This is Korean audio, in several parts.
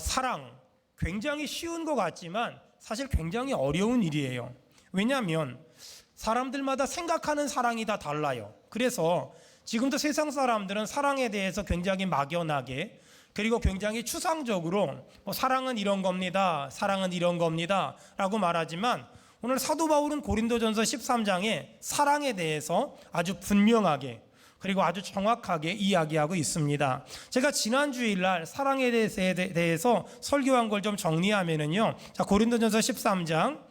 사랑 굉장히 쉬운 것 같지만 사실 굉장히 어려운 일이에요. 왜냐하면 사람들마다 생각하는 사랑이 다 달라요. 그래서 지금도 세상 사람들은 사랑에 대해서 굉장히 막연하게, 그리고 굉장히 추상적으로 사랑은 이런 겁니다, 사랑은 이런 겁니다 라고 말하지만, 오늘 사도 바울은 고린도전서 13장에 사랑에 대해서 아주 분명하게 그리고 아주 정확하게 이야기하고 있습니다. 제가 지난 주일날 사랑에 대해서 설교한 걸 좀 정리하면은요, 자, 고린도전서 13장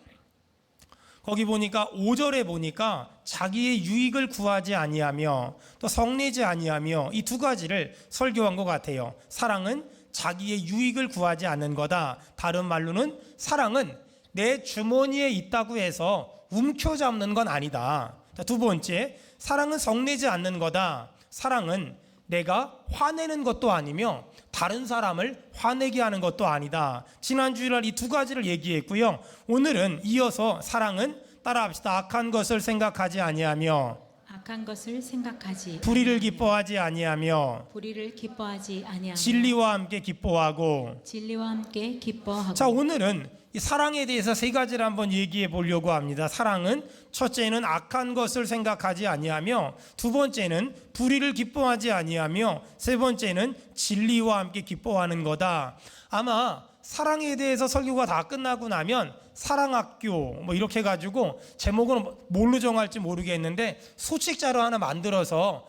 거기 보니까 5절에 보니까 자기의 유익을 구하지 아니하며 또 성내지 아니하며 이 두 가지를 설교한 것 같아요. 사랑은 자기의 유익을 구하지 않는 거다. 다른 말로는 사랑은 내 주머니에 있다고 해서 움켜잡는 건 아니다. 자, 두 번째, 사랑은 성내지 않는 거다. 사랑은 내가 화내는 것도 아니며 다른 사람을 화내게 하는 것도 아니다. 지난 주일날 이 두 가지를 얘기했고요. 오늘은 이어서 사랑은 따라합시다. 악한 것을 생각하지 아니하며 악한 것을 생각하지 불의를 기뻐하지 아니하며 불의를 기뻐하지 아니하며 진리와 함께 기뻐하고. 진리와 함께 기뻐하고. 자, 오늘은 이 사랑에 대해서 세 가지를 한번 얘기해 보려고 합니다. 사랑은 첫째는 악한 것을 생각하지 아니하며, 두 번째는 불의를 기뻐하지 아니하며, 세 번째는 진리와 함께 기뻐하는 거다. 아마 사랑에 대해서 설교가 다 끝나고 나면 사랑학교 이렇게 해가지고 제목은 뭘로 정할지 모르겠는데 소식자료 하나 만들어서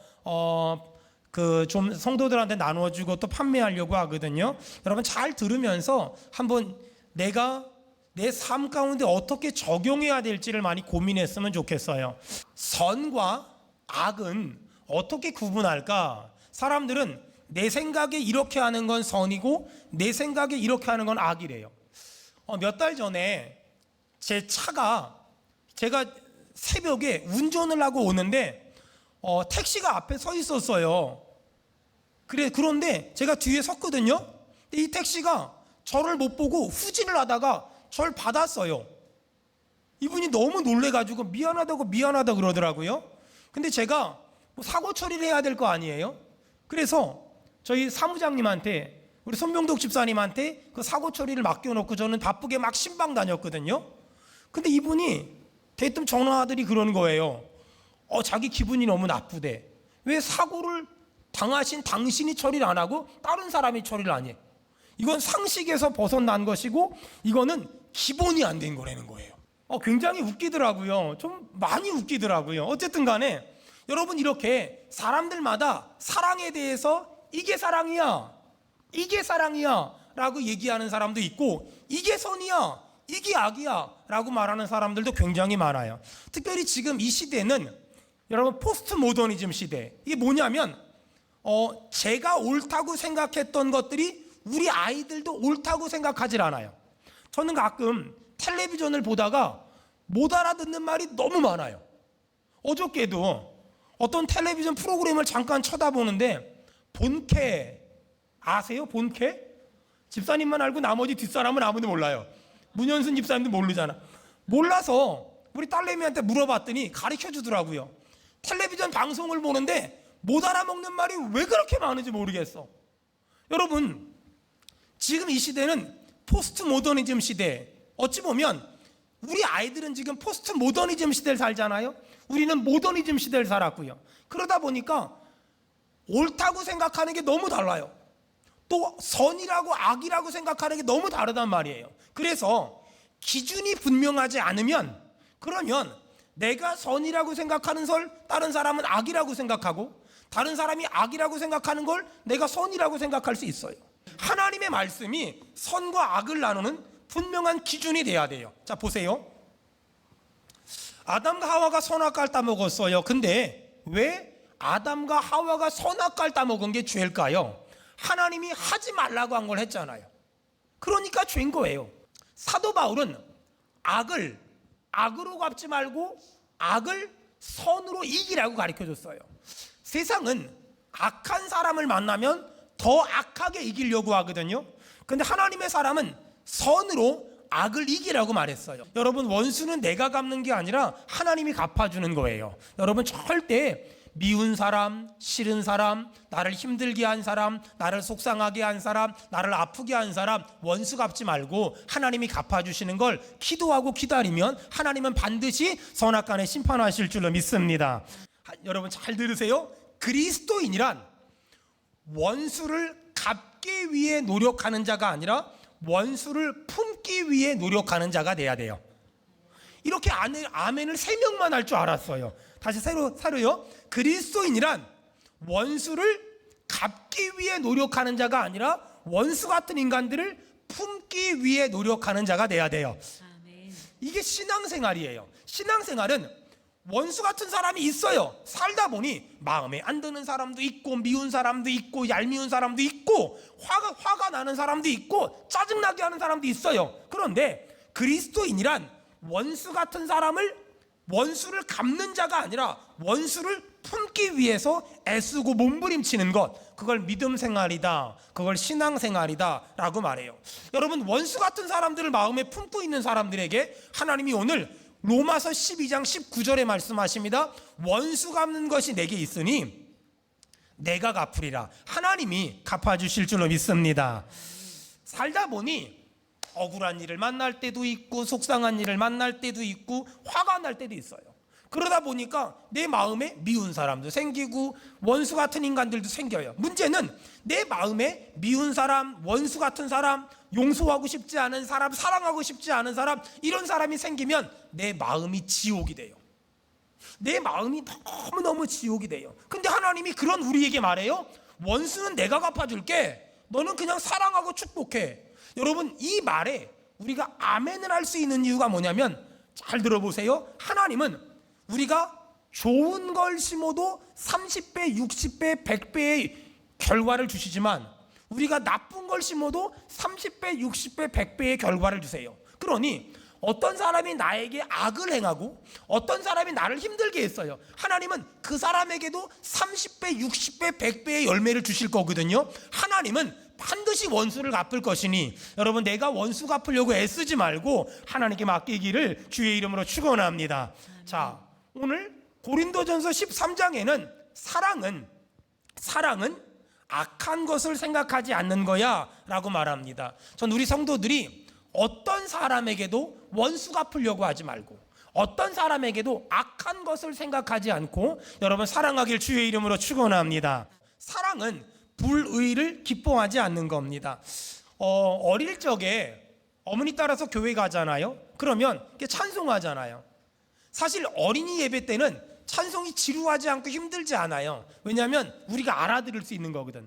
좀 성도들한테 나눠주고 또 판매하려고 하거든요. 여러분 잘 들으면서 한번 내가 내 삶 가운데 어떻게 적용해야 될지를 많이 고민했으면 좋겠어요. 선과 악은 어떻게 구분할까? 사람들은 내 생각에 이렇게 하는 건 선이고 내 생각에 이렇게 하는 건 악이래요. 몇 달 전에 제 차가, 제가 새벽에 운전을 하고 오는데 택시가 앞에 서 있었어요. 그런데 제가 뒤에 섰거든요. 근데 이 택시가 저를 못 보고 후진을 하다가 저를 받았어요. 이분이 너무 놀래가지고 미안하다고 그러더라고요. 근데 제가 사고 처리를 해야 될 거 아니에요. 그래서 저희 사무장님한테, 우리 손명덕 집사님한테 그 사고 처리를 맡겨놓고 저는 바쁘게 막 신방 다녔거든요. 근데 이분이 대뜸 전화하더니 그러는 거예요. 자기 기분이 너무 나쁘대. 왜 사고를 당하신 당신이 처리를 안 하고 다른 사람이 처리를 안 해? 이건 상식에서 벗어난 것이고 이거는 기본이 안 된 거라는 거예요. 굉장히 웃기더라고요. 좀 많이 웃기더라고요. 어쨌든 간에 여러분, 이렇게 사람들마다 사랑에 대해서 이게 사랑이야, 이게 사랑이야 라고 얘기하는 사람도 있고, 이게 선이야, 이게 악이야 라고 말하는 사람들도 굉장히 많아요. 특별히 지금 이 시대는 여러분 포스트 모더니즘 시대. 이게 뭐냐면 제가 옳다고 생각했던 것들이 우리 아이들도 옳다고 생각하질 않아요. 저는 가끔 텔레비전을 보다가 못 알아듣는 말이 너무 많아요. 어저께도 어떤 텔레비전 프로그램을 잠깐 쳐다보는데 본캐 아세요? 본캐? 집사님만 알고 나머지 뒷사람은 아무도 몰라요. 문현순 집사님도 모르잖아. 몰라서 우리 딸내미한테 물어봤더니 가르쳐 주더라고요. 텔레비전 방송을 보는데 못 알아먹는 말이 왜 그렇게 많은지 모르겠어. 여러분, 지금 이 시대는 포스트 모더니즘 시대. 어찌 보면 우리 아이들은 지금 포스트 모더니즘 시대를 살잖아요. 우리는 모더니즘 시대를 살았고요. 그러다 보니까 옳다고 생각하는 게 너무 달라요. 또 선이라고 악이라고 생각하는 게 너무 다르단 말이에요. 그래서 기준이 분명하지 않으면, 그러면 내가 선이라고 생각하는 걸 다른 사람은 악이라고 생각하고, 다른 사람이 악이라고 생각하는 걸 내가 선이라고 생각할 수 있어요. 하나님의 말씀이 선과 악을 나누는 분명한 기준이 돼야 돼요. 자, 보세요. 아담과 하와가 선악과를 따먹었어요. 근데 왜 아담과 하와가 선악과를 따먹은 게 죄일까요? 하나님이 하지 말라고 한 걸 했잖아요. 그러니까 죄인 거예요. 사도 바울은 악을 악으로 갚지 말고 악을 선으로 이기라고 가르쳐줬어요. 세상은 악한 사람을 만나면 더 악하게 이기려고 하거든요. 근데 하나님의 사람은 선으로 악을 이기라고 말했어요. 여러분, 원수는 내가 갚는 게 아니라 하나님이 갚아주는 거예요. 여러분, 절대 미운 사람, 싫은 사람, 나를 힘들게 한 사람, 나를 속상하게 한 사람, 나를 아프게 한 사람 원수 갚지 말고 하나님이 갚아주시는 걸 기도하고 기다리면 하나님은 반드시 선악간에 심판하실 줄로 믿습니다. 여러분 잘 들으세요. 그리스도인이란 원수를 갚기 위해 노력하는 자가 아니라 원수를 품기 위해 노력하는 자가 돼야 돼요. 이렇게 아멘을 3명만 할 줄 알았어요. 다시 새로요. 그리스도인이란 원수를 갚기 위해 노력하는 자가 아니라 원수 같은 인간들을 품기 위해 노력하는 자가 돼야 돼요. 아멘. 이게 신앙생활이에요. 신앙생활은 원수 같은 사람이 있어요. 살다 보니 마음에 안 드는 사람도 있고 미운 사람도 있고 얄미운 사람도 있고 화가 나는 사람도 있고 짜증나게 하는 사람도 있어요. 그런데 그리스도인이란 원수 같은 사람을 원수를 갚는 자가 아니라 원수를 품기 위해서 애쓰고 몸부림치는 것, 그걸 믿음 생활이다, 그걸 신앙 생활이다 라고 말해요. 여러분 원수 같은 사람들을 마음에 품고 있는 사람들에게 하나님이 오늘 로마서 12장 19절에 말씀하십니다. 원수 갚는 것이 내게 있으니 내가 갚으리라. 하나님이 갚아주실 줄로 믿습니다. 살다 보니 억울한 일을 만날 때도 있고 속상한 일을 만날 때도 있고 화가 날 때도 있어요. 그러다 보니까 내 마음에 미운 사람도 생기고 원수 같은 인간들도 생겨요. 문제는 내 마음에 미운 사람, 원수 같은 사람, 용서하고 싶지 않은 사람, 사랑하고 싶지 않은 사람, 이런 사람이 생기면 내 마음이 지옥이 돼요. 내 마음이 너무너무 지옥이 돼요. 근데 하나님이 그런 우리에게 말해요. 원수는 내가 갚아줄게. 너는 그냥 사랑하고 축복해. 여러분 이 말에 우리가 아멘을 할 수 있는 이유가 뭐냐면 잘 들어보세요. 하나님은 우리가 좋은 걸 심어도 30배, 60배, 100배의 결과를 주시지만 우리가 나쁜 걸 심어도 30배, 60배, 100배의 결과를 주세요. 그러니 어떤 사람이 나에게 악을 행하고 어떤 사람이 나를 힘들게 했어요. 하나님은 그 사람에게도 30배, 60배, 100배의 열매를 주실 거거든요. 하나님은 반드시 원수를 갚을 것이니 여러분 내가 원수 갚으려고 애쓰지 말고 하나님께 맡기기를 주의 이름으로 축원합니다. 자, 오늘 고린도전서 13장에는 사랑은 악한 것을 생각하지 않는 거야 라고 말합니다. 전 우리 성도들이 어떤 사람에게도 원수 갚으려고 하지 말고 어떤 사람에게도 악한 것을 생각하지 않고 여러분 사랑하길 주의 이름으로 축원합니다. 사랑은 불의를 기뻐하지 않는 겁니다. 어릴 적에 어머니 따라서 교회 가잖아요. 그러면 찬송하잖아요. 사실 어린이 예배 때는 찬송이 지루하지 않고 힘들지 않아요. 왜냐하면 우리가 알아들을 수 있는 거거든.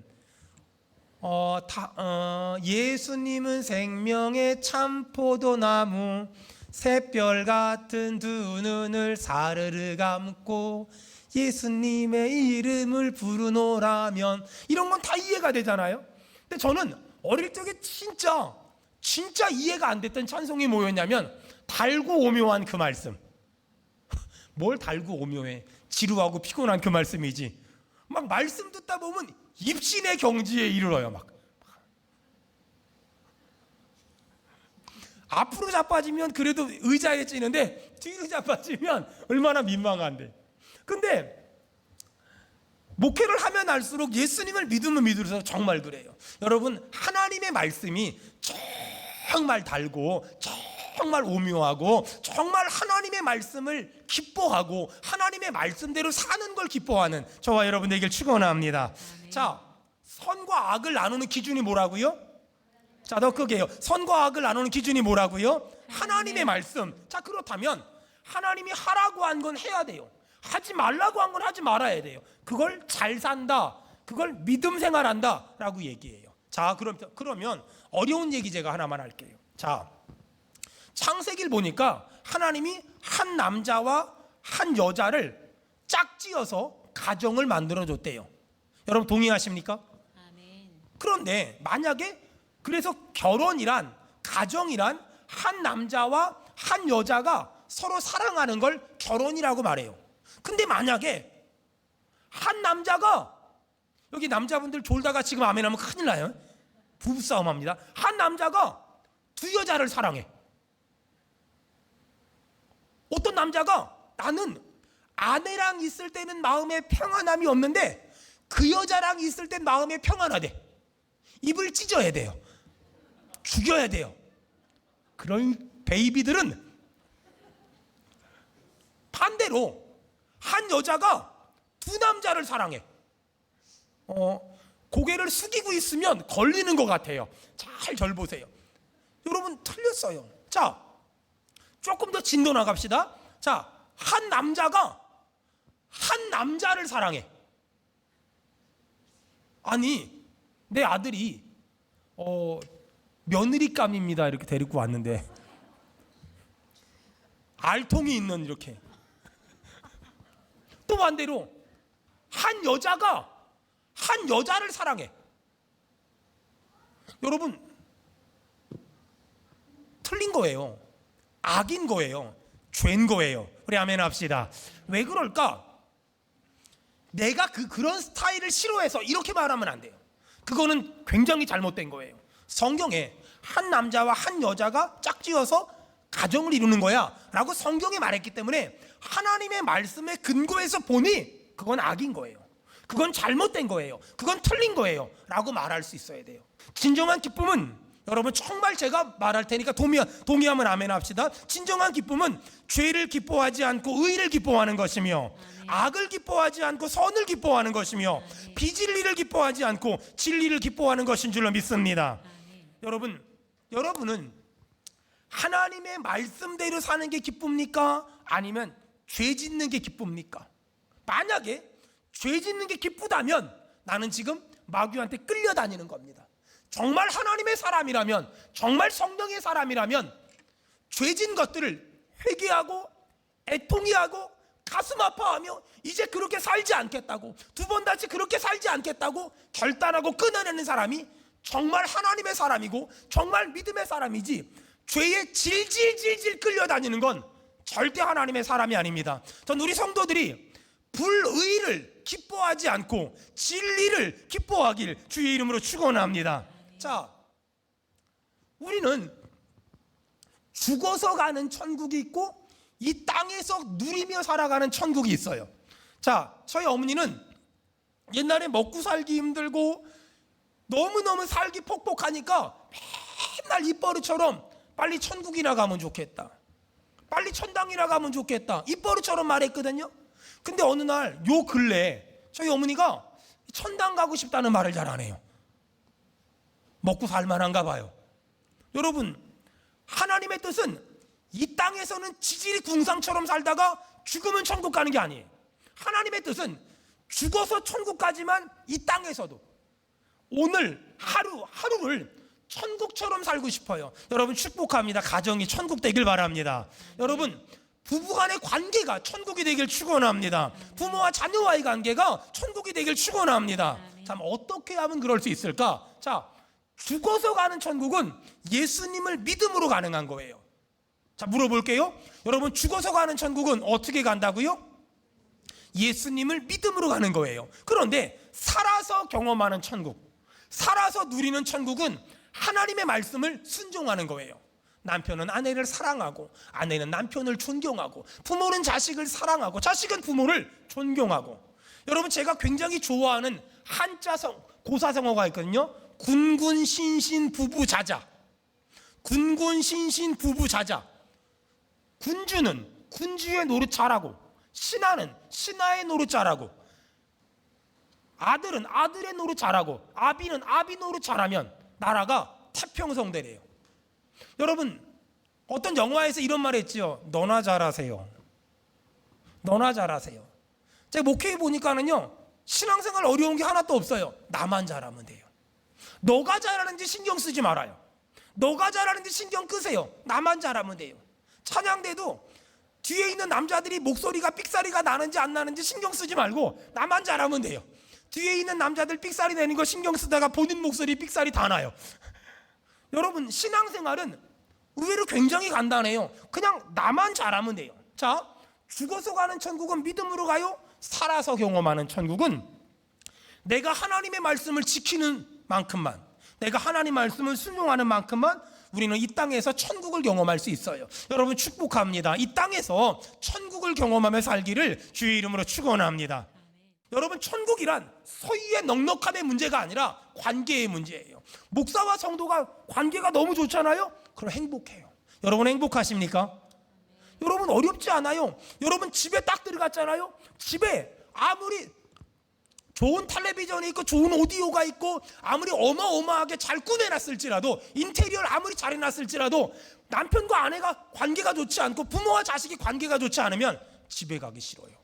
예수님은 생명의 참포도나무 샛별 같은 두 눈을 사르르 감고 예수님의 이름을 부르노라면 이런 건 다 이해가 되잖아요. 근데 저는 어릴 적에 진짜 이해가 안 됐던 찬송이 뭐였냐면 달고 오묘한 그 말씀. 뭘 달고 오묘해. 지루하고 피곤한 그 말씀이지. 막 말씀 듣다 보면 입신의 경지에 이르러요. 막 앞으로 자빠지면 그래도 의자에 찌는데 뒤로 자빠지면 얼마나 민망한데. 근데 목회를 하면 할수록 예수님을 믿으면 믿을수록 정말 그래요. 여러분 하나님의 말씀이 정말 달고 정말 오묘하고 정말 하나님의 말씀을 기뻐하고 하나님의 말씀대로 사는 걸 기뻐하는 저와 여러분 되길 축원합니다. 자, 선과 악을 나누는 기준이 뭐라고요? 자, 더 크게요. 선과 악을 나누는 기준이 뭐라고요? 하나님의 말씀. 자, 그렇다면 하나님이 하라고 한 건 해야 돼요. 하지 말라고 한 건 하지 말아야 돼요. 그걸 잘 산다, 그걸 믿음 생활한다 라고 얘기해요. 자, 그러면 어려운 얘기 제가 하나만 할게요. 자, 창세기를 보니까 하나님이 한 남자와 한 여자를 짝지어서 가정을 만들어줬대요. 여러분 동의하십니까? 아멘. 그런데 만약에 그래서 결혼이란, 가정이란 한 남자와 한 여자가 서로 사랑하는 걸 결혼이라고 말해요. 근데 만약에 한 남자가, 여기 남자분들 졸다가 지금 아멘하면 큰일 나요. 부부싸움 합니다. 한 남자가 두 여자를 사랑해. 어떤 남자가 나는 아내랑 있을 때는 마음에 평안함이 없는데 그 여자랑 있을 땐 마음에 평안하대. 입을 찢어야 돼요. 죽여야 돼요. 그런 베이비들은 반대로 한 여자가 두 남자를 사랑해. 고개를 숙이고 있으면 걸리는 것 같아요. 잘 보세요. 여러분 틀렸어요. 자, 조금 더 진도 나갑시다. 자, 한 남자가 한 남자를 사랑해. 아니, 내 아들이 며느리감입니다 이렇게 데리고 왔는데 알통이 있는 이렇게. 또 반대로 한 여자가 한 여자를 사랑해. 여러분 틀린 거예요. 악인 거예요. 죄인 거예요. 우리 아멘 합시다. 왜 그럴까? 내가 그런 스타일을 싫어해서 이렇게 말하면 안 돼요. 그거는 굉장히 잘못된 거예요. 성경에 한 남자와 한 여자가 짝지어서 가정을 이루는 거야 라고 성경에 말했기 때문에 하나님의 말씀에 근거해서 보니 그건 악인 거예요. 그건 잘못된 거예요. 그건 틀린 거예요 라고 말할 수 있어야 돼요. 진정한 기쁨은 여러분 정말 제가 말할 테니까 동의하면 아멘 합시다. 진정한 기쁨은 죄를 기뻐하지 않고 의를 기뻐하는 것이며 악을 기뻐하지 않고 선을 기뻐하는 것이며 비진리를 기뻐하지 않고 진리를 기뻐하는 것인 줄로 믿습니다. 여러분은 하나님의 말씀대로 사는 게 기쁩니까? 아니면 죄 짓는 게 기쁩니까? 만약에 죄 짓는 게 기쁘다면 나는 지금 마귀한테 끌려다니는 겁니다. 정말 하나님의 사람이라면, 정말 성령의 사람이라면 죄진 것들을 회개하고 애통해하고 가슴 아파하며 이제 그렇게 살지 않겠다고, 두 번 다시 그렇게 살지 않겠다고 결단하고 끊어내는 사람이 정말 하나님의 사람이고 정말 믿음의 사람이지, 죄에 질질질질 끌려다니는 건 절대 하나님의 사람이 아닙니다. 전 우리 성도들이 불의를 기뻐하지 않고 진리를 기뻐하길 주의 이름으로 축원합니다. 자, 우리는 죽어서 가는 천국이 있고 이 땅에서 누리며 살아가는 천국이 있어요. 자, 저희 어머니는 옛날에 먹고 살기 힘들고 너무너무 살기 폭복하니까 맨날 입버릇처럼 빨리 천국이나 가면 좋겠다, 빨리 천당이나 가면 좋겠다, 입버릇처럼 말했거든요. 근데 어느 날 요 근래 저희 어머니가 천당 가고 싶다는 말을 잘 안 해요. 먹고 살만한가 봐요. 여러분, 하나님의 뜻은 이 땅에서는 지질이 궁상처럼 살다가 죽으면 천국 가는 게 아니에요. 하나님의 뜻은 죽어서 천국 가지만 이 땅에서도 오늘 하루를 천국처럼 살고 싶어요. 여러분 축복합니다. 가정이 천국 되길 바랍니다. 여러분 부부간의 관계가 천국이 되길 축원합니다. 부모와 자녀와의 관계가 천국이 되길 축원합니다. 참 어떻게 하면 그럴 수 있을까? 자, 죽어서 가는 천국은 예수님을 믿음으로 가능한 거예요. 자, 물어볼게요. 여러분 죽어서 가는 천국은 어떻게 간다고요? 예수님을 믿음으로 가는 거예요. 그런데 살아서 경험하는 천국, 살아서 누리는 천국은 하나님의 말씀을 순종하는 거예요. 남편은 아내를 사랑하고 아내는 남편을 존경하고 부모는 자식을 사랑하고 자식은 부모를 존경하고. 여러분 제가 굉장히 좋아하는 한자 고사성어가 있거든요. 군군신신 부부자자. 군군신신 부부자자. 군주는 군주의 노릇 잘하고 신하는 신하의 노릇 잘하고 아들은 아들의 노릇 잘하고 아비는 아비 노릇 잘하면 나라가 태평성대래요. 여러분 어떤 영화에서 이런 말 했죠. 너나 잘하세요. 너나 잘하세요. 제가 목회해 보니까는요, 신앙생활 어려운 게 하나도 없어요. 나만 잘하면 돼요. 너가 잘하는지 신경 쓰지 말아요. 너가 잘하는지 신경 끄세요. 나만 잘하면 돼요. 찬양대도 뒤에 있는 남자들이 목소리가 삑사리가 나는지 안 나는지 신경 쓰지 말고 나만 잘하면 돼요. 뒤에 있는 남자들 삑사리 내는 거 신경 쓰다가 본인 목소리 삑사리 다 나요. 여러분 신앙생활은 의외로 굉장히 간단해요. 그냥 나만 잘하면 돼요. 자, 죽어서 가는 천국은 믿음으로 가요. 살아서 경험하는 천국은 내가 하나님의 말씀을 지키는 만큼만, 내가 하나님 말씀을 순종하는 만큼만 우리는 이 땅에서 천국을 경험할 수 있어요. 여러분 축복합니다. 이 땅에서 천국을 경험하며 살기를 주의 이름으로 축원합니다. 여러분 천국이란 소유의 넉넉함의 문제가 아니라 관계의 문제예요. 목사와 성도가 관계가 너무 좋잖아요. 그럼 행복해요. 여러분 행복하십니까? 여러분 어렵지 않아요. 여러분 집에 딱 들어갔잖아요. 집에 아무리 좋은 텔레비전이 있고 좋은 오디오가 있고 아무리 어마어마하게 잘 꾸며놨을지라도 인테리어를 아무리 잘 해놨을지라도 남편과 아내가 관계가 좋지 않고 부모와 자식이 관계가 좋지 않으면 집에 가기 싫어요.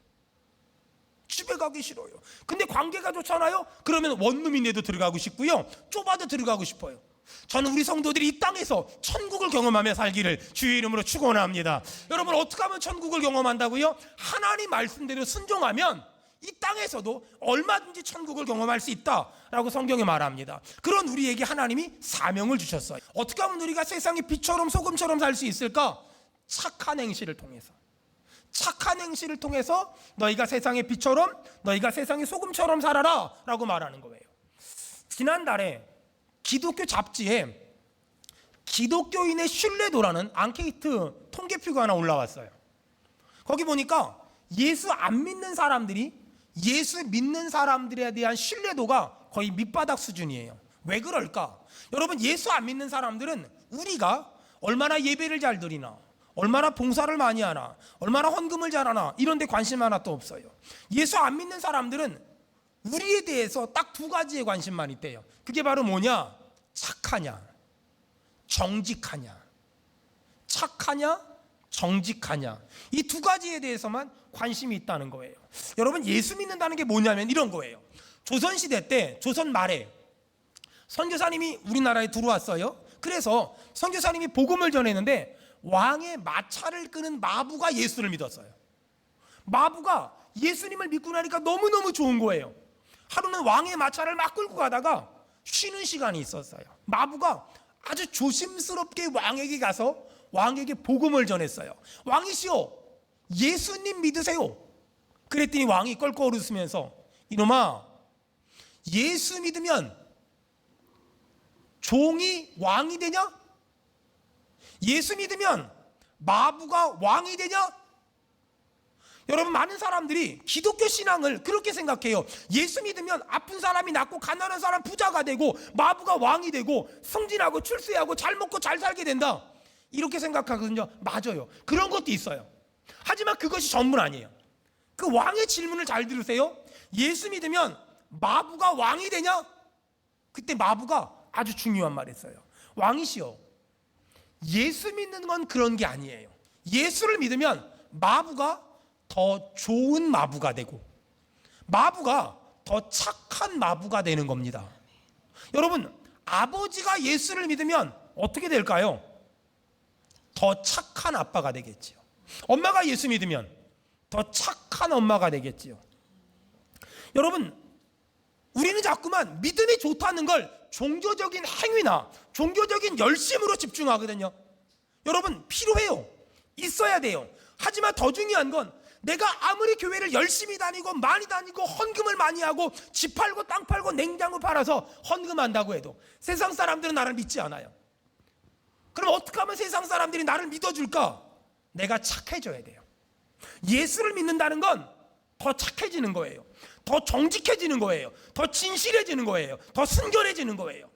집에 가기 싫어요. 근데 관계가 좋잖아요. 그러면 원룸인데도 들어가고 싶고요, 좁아도 들어가고 싶어요. 저는 우리 성도들이 이 땅에서 천국을 경험하며 살기를 주의 이름으로 축원합니다. 여러분 어떻게 하면 천국을 경험한다고요? 하나님 말씀대로 순종하면 이 땅에서도 얼마든지 천국을 경험할 수 있다라고 성경에 말합니다. 그런 우리에게 하나님이 사명을 주셨어요. 어떻게 하면 우리가 세상의 빛처럼 소금처럼 살 수 있을까? 착한 행실을 통해서. 착한 행실을 통해서 너희가 세상의 빛처럼, 너희가 세상의 소금처럼 살아라 라고 말하는 거예요. 지난달에 기독교 잡지에 기독교인의 신뢰도라는 앙케이트 통계표가 하나 올라왔어요. 거기 보니까 예수 안 믿는 사람들이 예수 믿는 사람들에 대한 신뢰도가 거의 밑바닥 수준이에요. 왜 그럴까? 여러분 예수 안 믿는 사람들은 우리가 얼마나 예배를 잘 드리나, 얼마나 봉사를 많이 하나, 얼마나 헌금을 잘하나 이런 데 관심 하나도 없어요. 예수 안 믿는 사람들은 우리에 대해서 딱 두 가지에 관심만 있대요. 그게 바로 뭐냐? 착하냐, 정직하냐. 착하냐, 정직하냐. 이 두 가지에 대해서만 관심이 있다는 거예요. 여러분 예수 믿는다는 게 뭐냐면 이런 거예요. 조선시대 때, 조선 말에 선교사님이 우리나라에 들어왔어요. 그래서 선교사님이 복음을 전했는데 왕의 마차를 끄는 마부가 예수를 믿었어요. 마부가 예수님을 믿고 나니까 너무너무 좋은 거예요. 하루는 왕의 마차를 막 끌고 가다가 쉬는 시간이 있었어요. 마부가 아주 조심스럽게 왕에게 가서 왕에게 복음을 전했어요. 왕이시여, 예수님 믿으세요. 그랬더니 왕이 껄껄 웃으면서 이놈아, 예수 믿으면 종이 왕이 되냐? 예수 믿으면 마부가 왕이 되냐? 여러분 많은 사람들이 기독교 신앙을 그렇게 생각해요. 예수 믿으면 아픈 사람이 낫고 가난한 사람 부자가 되고 마부가 왕이 되고 승진하고 출세하고 잘 먹고 잘 살게 된다, 이렇게 생각하거든요. 맞아요. 그런 것도 있어요. 하지만 그것이 전문 아니에요. 그 왕의 질문을 잘 들으세요. 예수 믿으면 마부가 왕이 되냐? 그때 마부가 아주 중요한 말 했어요. 왕이시여, 예수 믿는 건 그런 게 아니에요. 예수를 믿으면 마부가 더 좋은 마부가 되고 마부가 더 착한 마부가 되는 겁니다. 여러분 아버지가 예수를 믿으면 어떻게 될까요? 더 착한 아빠가 되겠지요. 엄마가 예수 믿으면 더 착한 엄마가 되겠지요. 여러분 우리는 자꾸만 믿음이 좋다는 걸 종교적인 행위나 종교적인 열심으로 집중하거든요. 여러분 필요해요. 있어야 돼요. 하지만 더 중요한 건 내가 아무리 교회를 열심히 다니고 많이 다니고 헌금을 많이 하고 집 팔고 땅 팔고 냉장고 팔아서 헌금한다고 해도 세상 사람들은 나를 믿지 않아요. 그럼 어떻게 하면 세상 사람들이 나를 믿어줄까? 내가 착해져야 돼요. 예수를 믿는다는 건 더 착해지는 거예요. 더 정직해지는 거예요. 더 진실해지는 거예요. 더 순결해지는 거예요.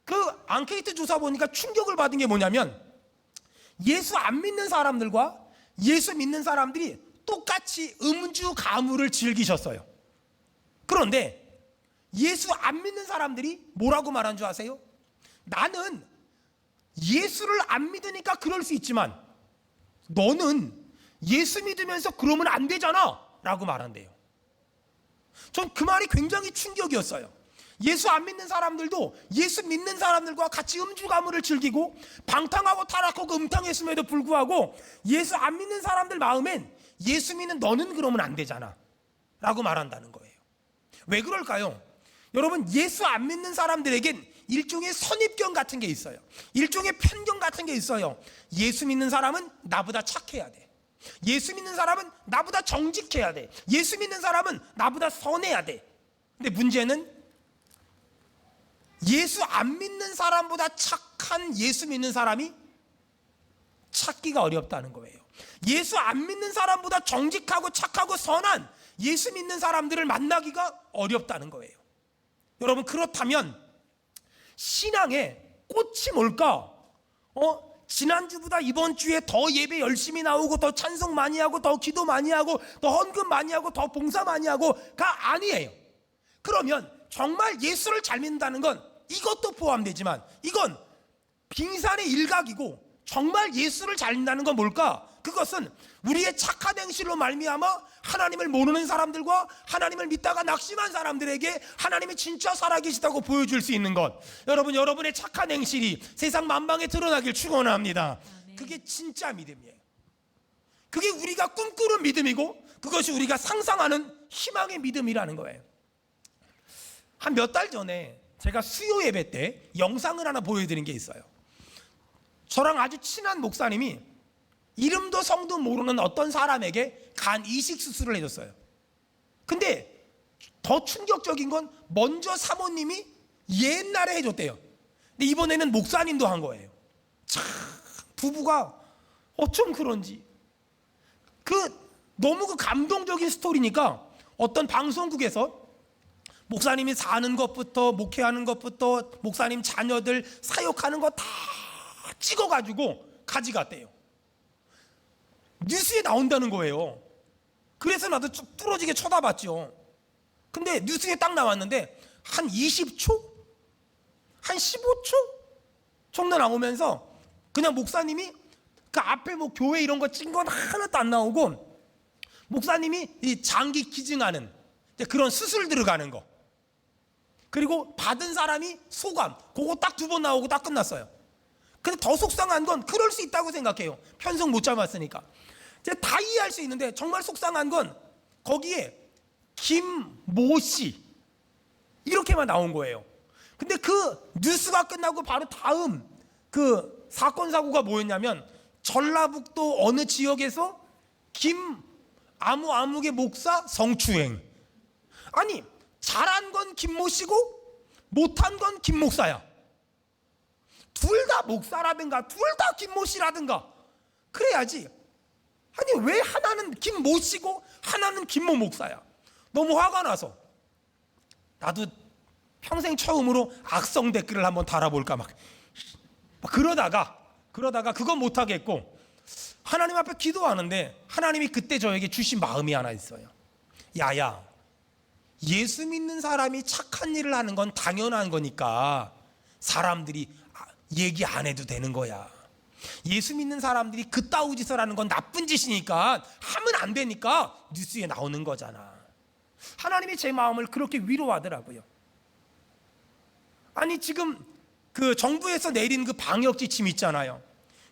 그 앙케이트 조사 보니까 충격을 받은 게 뭐냐면 예수 안 믿는 사람들과 예수 믿는 사람들이 똑같이 음주 가물을 즐기셨어요. 그런데 예수 안 믿는 사람들이 뭐라고 말한 줄 아세요? 나는 예수를 안 믿으니까 그럴 수 있지만 너는 예수 믿으면서 그러면 안 되잖아 라고 말한대요. 전 그 말이 굉장히 충격이었어요. 예수 안 믿는 사람들도 예수 믿는 사람들과 같이 음주 가물을 즐기고 방탕하고 타락하고 음탕했음에도 불구하고 예수 안 믿는 사람들 마음엔 예수 믿는 너는 그러면 안 되잖아 라고 말한다는 거예요. 왜 그럴까요? 여러분 예수 안 믿는 사람들에겐 일종의 선입견 같은 게 있어요. 일종의 편견 같은 게 있어요. 예수 믿는 사람은 나보다 착해야 돼. 예수 믿는 사람은 나보다 정직해야 돼. 예수 믿는 사람은 나보다 선해야 돼. 근데 문제는 예수 안 믿는 사람보다 착한 착한 예수 믿는 사람이 찾기가 어렵다는 거예요. 예수 안 믿는 사람보다 정직하고 착하고 선한 예수 믿는 사람들을 만나기가 어렵다는 거예요. 여러분, 그렇다면 신앙의 꽃이 뭘까? 지난주보다 이번 주에 더 예배 열심히 나오고 더 찬송 많이 하고 더 기도 많이 하고 더 헌금 많이 하고 더 봉사 많이 하고가 아니에요. 그러면 정말 예수를 잘 믿는다는 건 이것도 포함되지만 이건 빙산의 일각이고, 정말 예수를 잘 믿는다는 건 뭘까? 그것은 우리의 착한 행실로 말미암아 하나님을 모르는 사람들과 하나님을 믿다가 낙심한 사람들에게 하나님이 진짜 살아계시다고 보여줄 수 있는 것. 여러분, 여러분의 착한 행실이 세상 만방에 드러나길 축원합니다. 그게 진짜 믿음이에요. 그게 우리가 꿈꾸는 믿음이고, 그것이 우리가 상상하는 희망의 믿음이라는 거예요. 한 몇 달 전에 제가 수요 예배 때 영상을 하나 보여드린 게 있어요. 저랑 아주 친한 목사님이 이름도 성도 모르는 어떤 사람에게 간 이식 수술을 해줬어요. 근데 더 충격적인 건 먼저 사모님이 옛날에 해줬대요. 근데 이번에는 목사님도 한 거예요. 참, 부부가 어쩜 그런지. 너무 감동적인 스토리니까 어떤 방송국에서 목사님이 사는 것부터 목회하는 것부터 목사님 자녀들 사역하는 거 다 찍어가지고 가져갔대요. 뉴스에 나온다는 거예요. 그래서 나도 뚫어지게 쳐다봤죠. 근데 뉴스에 딱 나왔는데 한 20초? 한 15초? 정도 나오면서 그냥 목사님이 그 앞에 뭐 교회 이런 거 찍은 건 하나도 안 나오고, 목사님이 이 장기 기증하는 그런 수술 들어가는 거, 그리고 받은 사람이 소감, 그거 딱 2번 나오고 딱 끝났어요. 근데 더 속상한 건 그럴 수 있다고 생각해요. 편성 못 잡았으니까. 제가 다 이해할 수 있는데 정말 속상한 건 거기에 김모 씨 이렇게만 나온 거예요. 근데 그 뉴스가 끝나고 바로 다음 그 사건 사고가 뭐였냐면, 전라북도 어느 지역에서 아무의 목사 성추행. 아니, 잘한 건 김모 씨고 못한 건 김 목사야. 둘 다 목사라든가 둘 다 김모 씨라든가 그래야지. 아니, 왜 하나는 김모 씨고 하나는 김모 목사야? 너무 화가 나서 나도 평생 처음으로 악성 댓글을 한번 달아볼까 막 그러다가 그건 못하겠고 하나님 앞에 기도하는데, 하나님이 그때 저에게 주신 마음이 하나 있어요. 야야, 예수 믿는 사람이 착한 일을 하는 건 당연한 거니까 사람들이 얘기 안 해도 되는 거야. 예수 믿는 사람들이 그따위 짓을 하는 건 나쁜 짓이니까 하면 안 되니까 뉴스에 나오는 거잖아. 하나님이 제 마음을 그렇게 위로하더라고요. 아니, 지금 그 정부에서 내린 그 방역 지침 있잖아요.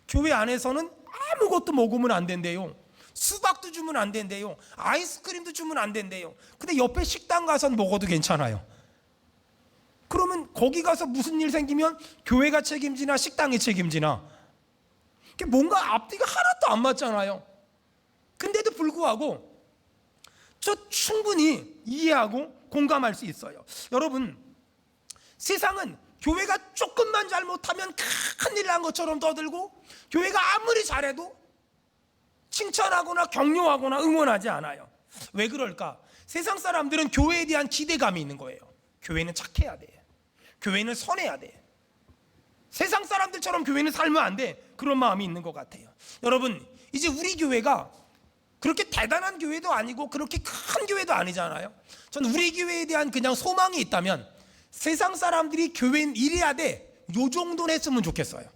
교회 안에서는 아무것도 먹으면 안 된대요. 수박도 주면 안 된대요. 아이스크림도 주면 안 된대요. 근데 옆에 식당 가서는 먹어도 괜찮아요. 그러면 거기 가서 무슨 일 생기면 교회가 책임지나 식당이 책임지나? 뭔가 앞뒤가 하나도 안 맞잖아요. 근데도 불구하고 저 충분히 이해하고 공감할 수 있어요. 여러분, 세상은 교회가 조금만 잘못하면 큰일 난 것처럼 떠들고, 교회가 아무리 잘해도 칭찬하거나 격려하거나 응원하지 않아요. 왜 그럴까? 세상 사람들은 교회에 대한 기대감이 있는 거예요. 교회는 착해야 돼. 교회는 선해야 돼. 세상 사람들처럼 교회는 살면 안 돼. 그런 마음이 있는 것 같아요. 여러분, 이제 우리 교회가 그렇게 대단한 교회도 아니고 그렇게 큰 교회도 아니잖아요. 전 우리 교회에 대한 그냥 소망이 있다면, 세상 사람들이 교회는 이래야 돼, 요 정도는 했으면 좋겠어요.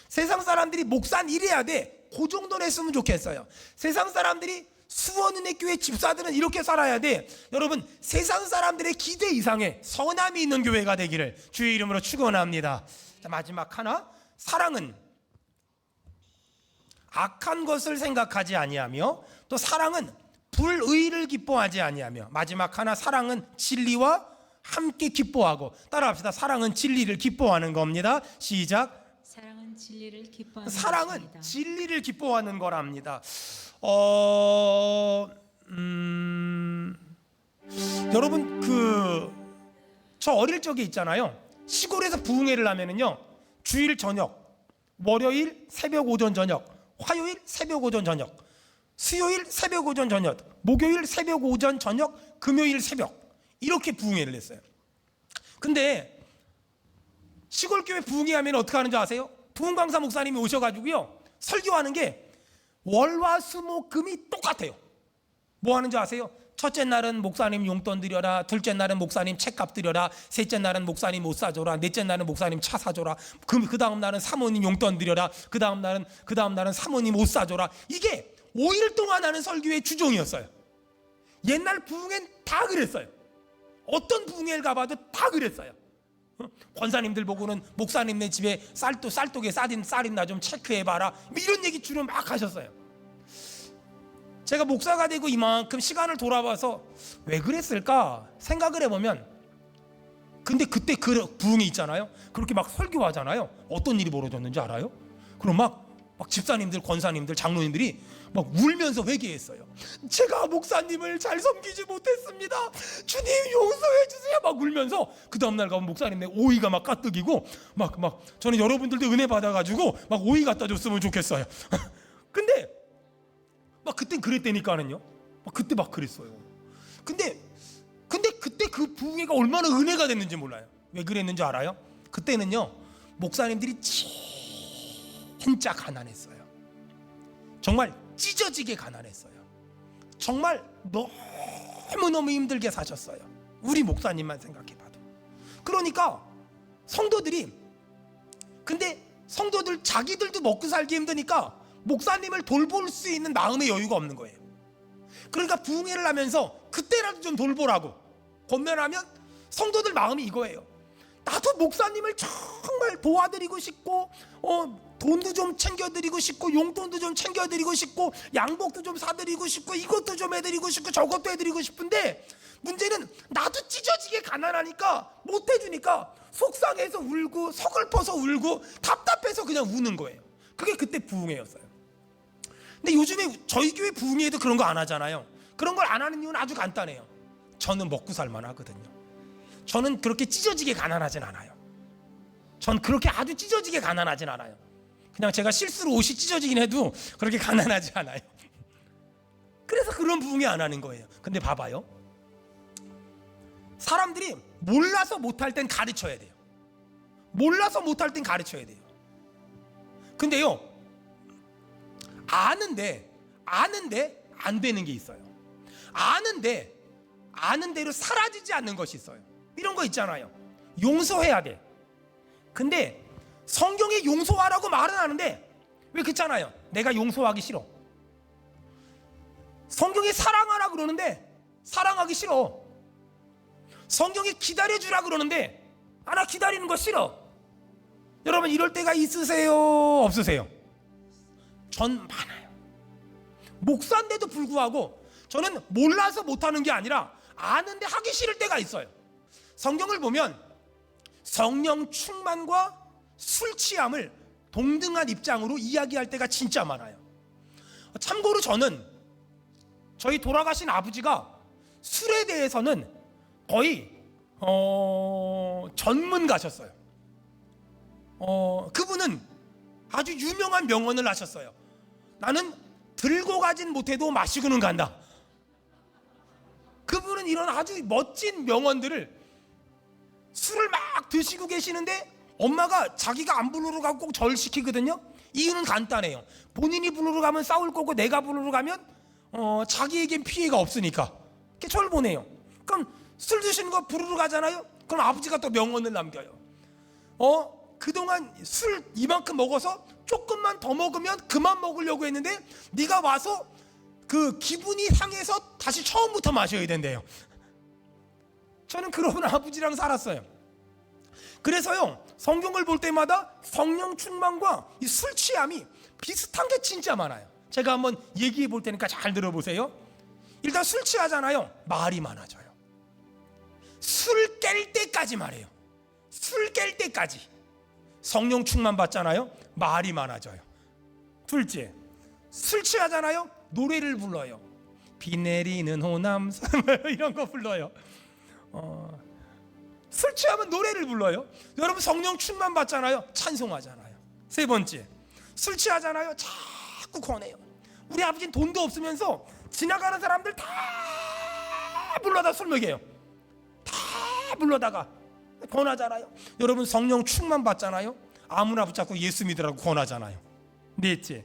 세상 사람들이 목사는 이래야 돼, 그 정도는 했으면 좋겠어요. 세상 사람들이 수원은혜교회 집사들은 이렇게 살아야 돼. 여러분, 세상 사람들의 기대 이상의 선함이 있는 교회가 되기를 주의 이름으로 축원합니다. 자, 마지막 하나, 사랑은 악한 것을 생각하지 아니하며, 또 사랑은 불의를 기뻐하지 아니하며, 마지막 하나, 사랑은 진리와 함께 기뻐하고. 따라합시다. 사랑은 진리를 기뻐하는 겁니다. 시작. 사랑은 진리를 기뻐하는 사랑은 것입니다. 진리를 기뻐하는 거랍니다. 여러분, 저 어릴 적에 있잖아요. 시골에서 부흥회를 하면은요, 주일 저녁, 월요일 새벽 오전 저녁, 화요일 새벽 오전 저녁, 수요일 새벽 오전 저녁, 목요일 새벽 오전 저녁, 금요일 새벽, 이렇게 부흥회를 했어요. 근데 시골교회 부흥회하면 어떻게 하는지 아세요? 부흥강사 목사님이 오셔가지고요 설교하는 게 월화수목금이 똑같아요. 뭐 하는지 아세요? 첫째 날은 목사님 용돈 드려라, 둘째 날은 목사님 책값 드려라, 셋째 날은 목사님 옷 사줘라, 넷째 날은 목사님 차 사줘라, 그 다음 날은 사모님 용돈 드려라, 그 다음 날은 사모님 옷 사줘라. 이게 5일 동안 하는 설교의 주종이었어요. 옛날 부흥회는 다 그랬어요. 어떤 부흥회를 가봐도 다 그랬어요. 권사님들 보고는 목사님네 집에 쌀독에 쌀 있나 좀 체크해봐라, 이런 얘기 주로 막 하셨어요. 제가 목사가 되고 이만큼 시간을 돌아봐서 왜 그랬을까 생각을 해보면, 근데 그때 그 부흥이 있잖아요. 그렇게 막 설교하잖아요. 어떤 일이 벌어졌는지 알아요? 그럼 막 집사님들, 권사님들, 장로님들이 막 울면서 회개했어요. 제가 목사님을 잘 섬기지 못했습니다. 주님 용서해 주세요. 막 울면서 그 다음날 가면 목사님네 오이가 막 가뜩이고 막 저는 여러분들도 은혜 받아가지고 막 오이 갖다 줬으면 좋겠어요. 근데 막 그땐 그랬다니까는요. 막 그때 막 그랬어요. 근데 그때 그 부흥회가 얼마나 은혜가 됐는지 몰라요. 왜 그랬는지 알아요? 그때는요 목사님들이 진짜 가난했어요. 정말 찢어지게 가난했어요. 정말 너무너무 힘들게 사셨어요. 우리 목사님만 생각해봐도. 그러니까 성도들이, 근데 성도들 자기들도 먹고 살기 힘드니까 목사님을 돌볼 수 있는 마음의 여유가 없는 거예요. 그러니까 부흥회를 하면서 그때라도 좀 돌보라고 권면하면 성도들 마음이 이거예요. 나도 목사님을 정말 도와드리고 싶고 돈도 좀 챙겨드리고 싶고 용돈도 좀 챙겨드리고 싶고 양복도 좀 사드리고 싶고 이것도 좀 해드리고 싶고 저것도 해드리고 싶은데, 문제는 나도 찢어지게 가난하니까 못해주니까 속상해서 울고 서글퍼서 울고 답답해서 그냥 우는 거예요. 그게 그때 부흥회였어요. 근데 요즘에 저희 교회 부흥회에도 그런 거 안 하잖아요. 그런 걸 안 하는 이유는 아주 간단해요. 저는 먹고 살만 하거든요. 저는 그렇게 찢어지게 가난하진 않아요. 전 그렇게 아주 찢어지게 가난하진 않아요. 그냥 제가 실수로 옷이 찢어지긴 해도 그렇게 가난하지 않아요. 그래서 그런 부흥회 안 하는 거예요. 근데 봐봐요, 사람들이 몰라서 못할 땐 가르쳐야 돼요. 몰라서 못할 땐 가르쳐야 돼요. 근데요 아는데 안 되는 게 있어요. 아는 대로 사라지지 않는 것이 있어요. 이런 거 있잖아요. 용서해야 돼. 근데 성경에 용서하라고 말은 하는데 왜 그렇잖아요. 내가 용서하기 싫어. 성경에 사랑하라 그러는데 사랑하기 싫어. 성경에 기다려주라 그러는데 나 기다리는 거 싫어. 여러분 이럴 때가 있으세요? 없으세요? 전 많아요. 목사인데도 불구하고 저는 몰라서 못하는 게 아니라 아는데 하기 싫을 때가 있어요. 성경을 보면 성령 충만과 술 취함을 동등한 입장으로 이야기할 때가 진짜 많아요. 참고로 저는 저희 돌아가신 아버지가 술에 대해서는 거의 전문가셨어요. 그분은 아주 유명한 명언을 하셨어요. 나는 들고 가진 못해도 마시고는 간다. 그분은 이런 아주 멋진 명언들을 술을 막 드시고 계시는데 엄마가 자기가 안 부르러 가고 꼭 절 시키거든요. 이유는 간단해요. 본인이 부르러 가면 싸울 거고 내가 부르러 가면 자기에겐 피해가 없으니까 이렇게 절 보내요. 그럼 술 드시는 거 부르러 가잖아요. 그럼 아버지가 또 명언을 남겨요. 그동안 술 이만큼 먹어서 조금만 더 먹으면 그만 먹으려고 했는데 네가 와서 그 기분이 상해서 다시 처음부터 마셔야 된대요. 저는 그런 아버지랑 살았어요. 그래서요 성경을 볼 때마다 성령 충만과 이 술 취함이 비슷한 게 진짜 많아요. 제가 한번 얘기해 볼 테니까 잘 들어보세요. 일단 술 취하잖아요. 말이 많아져요. 술 깰 때까지 말해요. 술 깰 때까지. 성령 충만 받잖아요. 말이 많아져요. 둘째, 술 취하잖아요. 노래를 불러요. 비 내리는 호남산 이런 거 불러요. 술 취하면 노래를 불러요. 여러분 성령 충만 받잖아요. 찬송하잖아요. 세 번째, 술 취하잖아요. 자꾸 권해요. 우리 아버지는 돈도 없으면서 지나가는 사람들 다 불러다 술 먹여요. 다 불러다가 권하잖아요. 여러분 성령 충만 받잖아요. 아무나 붙잡고 예수 믿으라고 권하잖아요. 넷째,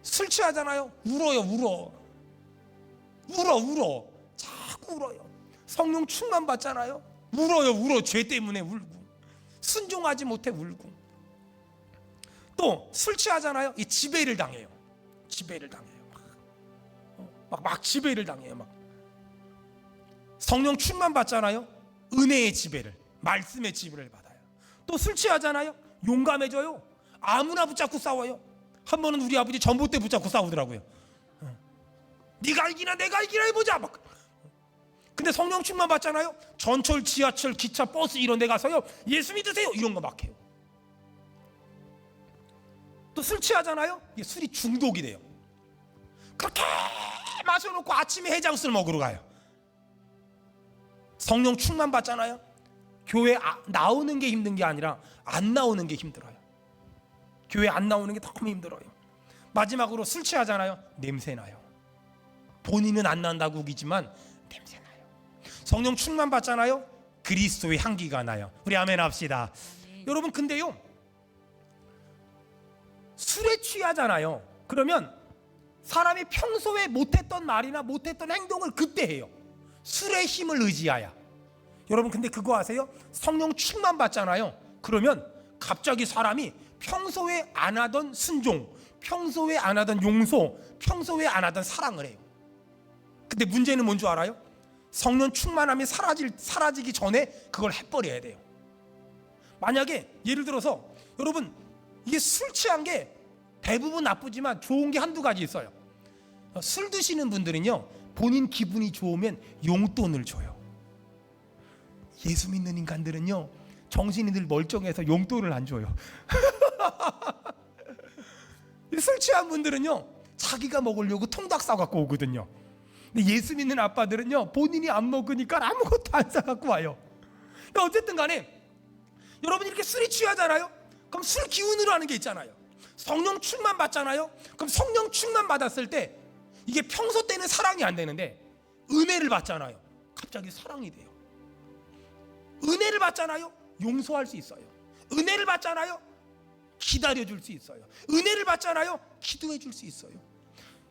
술 취하잖아요. 울어요. 울어. 자꾸 울어요. 성령 충만 받잖아요. 울어. 죄 때문에 울고, 순종하지 못해 울고. 또 술 취하잖아요. 이 지배를 당해요. 막 지배를 당해요. 막 성령 충만 받잖아요. 은혜의 지배를, 말씀의 지배를 받아요. 또 술 취하잖아요. 용감해져요. 아무나 붙잡고 싸워요. 한 번은 우리 아버지 전봇대 붙잡고 싸우더라고요. 네가 이기나 내가 이기나 해보자. 막. 근데 성령 충만 받잖아요. 전철, 지하철, 기차, 버스 이런 데 가서요, 예수 믿으세요 이런 거 막 해요. 또 술 취하잖아요. 이게 술이 중독이 돼요. 그렇게 마셔놓고 아침에 해장술 먹으러 가요. 성령 충만 받잖아요. 교회 나오는 게 힘든 게 아니라 안 나오는 게 힘들어요. 교회 안 나오는 게 너무 힘들어요. 마지막으로 술 취하잖아요. 냄새나요. 본인은 안 난다고 우기지만 냄새나요. 성령 충만 받잖아요. 그리스도의 향기가 나요. 우리 아멘 합시다. 여러분 근데요, 술에 취하잖아요. 그러면 사람이 평소에 못했던 말이나 못했던 행동을 그때 해요. 술의 힘을 의지하여. 여러분 근데 그거 아세요? 성령 충만 받잖아요. 그러면 갑자기 사람이 평소에 안 하던 순종, 평소에 안 하던 용서, 평소에 안 하던 사랑을 해요. 근데 문제는 뭔 줄 알아요? 성령 충만함이 사라지기 전에 그걸 해버려야 돼요. 만약에 예를 들어서 여러분 이게 술 취한 게 대부분 나쁘지만 좋은 게 한두 가지 있어요. 술 드시는 분들은요, 본인 기분이 좋으면 용돈을 줘요. 예수 믿는 인간들은요, 정신이 늘 멀쩡해서 용돈을 안 줘요. 술 취한 분들은요, 자기가 먹으려고 통닭 싸갖고 오거든요. 근데 예수 믿는 아빠들은요, 본인이 안 먹으니까 아무것도 안 싸갖고 와요. 그러니까 어쨌든 간에 여러분 이렇게 술이 취하잖아요. 그럼 술 기운으로 하는 게 있잖아요. 성령 충만 받잖아요. 그럼 성령 충만 받았을 때 이게 평소 때는 사랑이 안 되는데 은혜를 받잖아요. 갑자기 사랑이 돼요. 은혜를 받잖아요. 용서할 수 있어요. 은혜를 받잖아요. 기다려줄 수 있어요. 은혜를 받잖아요. 기도해줄 수 있어요.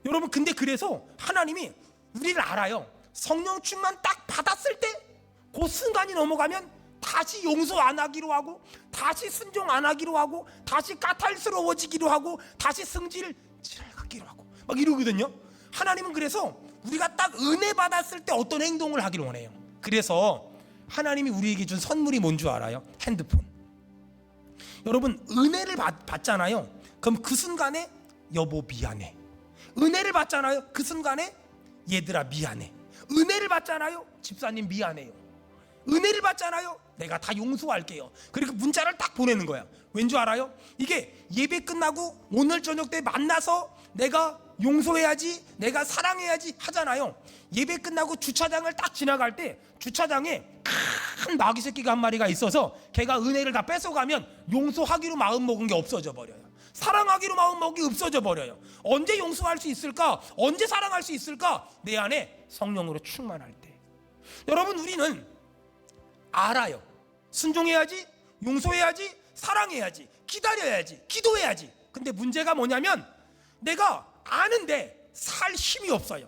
여러분 근데 그래서 하나님이 우리를 알아요. 성령 충만 딱 받았을 때 그 순간이 넘어가면 다시 용서 안 하기로 하고, 다시 순종 안 하기로 하고, 다시 까탈스러워지기로 하고, 다시 승질을 갖기로 하고 막 이러거든요. 하나님은 그래서 우리가 딱 은혜 받았을 때 어떤 행동을 하기를 원해요. 그래서 하나님이 우리에게 준 선물이 뭔 줄 알아요? 핸드폰. 여러분 은혜를 받잖아요. 그럼 그 순간에 여보 미안해. 은혜를 받잖아요. 그 순간에 얘들아 미안해. 은혜를 받잖아요. 집사님 미안해요. 은혜를 받잖아요. 내가 다 용서할게요. 그리고 문자를 딱 보내는 거야. 왠 줄 알아요? 이게 예배 끝나고 오늘 저녁 때 만나서 내가 용서해야지, 내가 사랑해야지 하잖아요. 예배 끝나고 주차장을 딱 지나갈 때 주차장에 큰 마귀 새끼가 한 마리가 있어서 걔가 은혜를 다 뺏어가면 용서하기로 마음먹은 게 없어져 버려요. 사랑하기로 마음먹은 게 없어져 버려요. 언제 용서할 수 있을까? 언제 사랑할 수 있을까? 내 안에 성령으로 충만할 때. 여러분 우리는 알아요. 순종해야지, 용서해야지, 사랑해야지, 기다려야지, 기도해야지. 근데 문제가 뭐냐면 내가 아는데 살 힘이 없어요.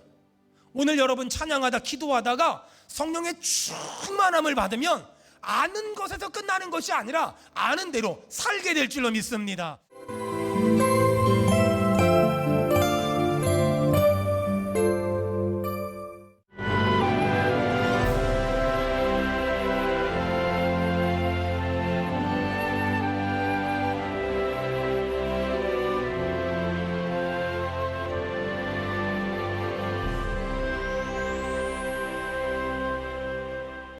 오늘 여러분 찬양하다 기도하다가 성령의 충만함을 받으면 아는 것에서 끝나는 것이 아니라 아는 대로 살게 될 줄로 믿습니다.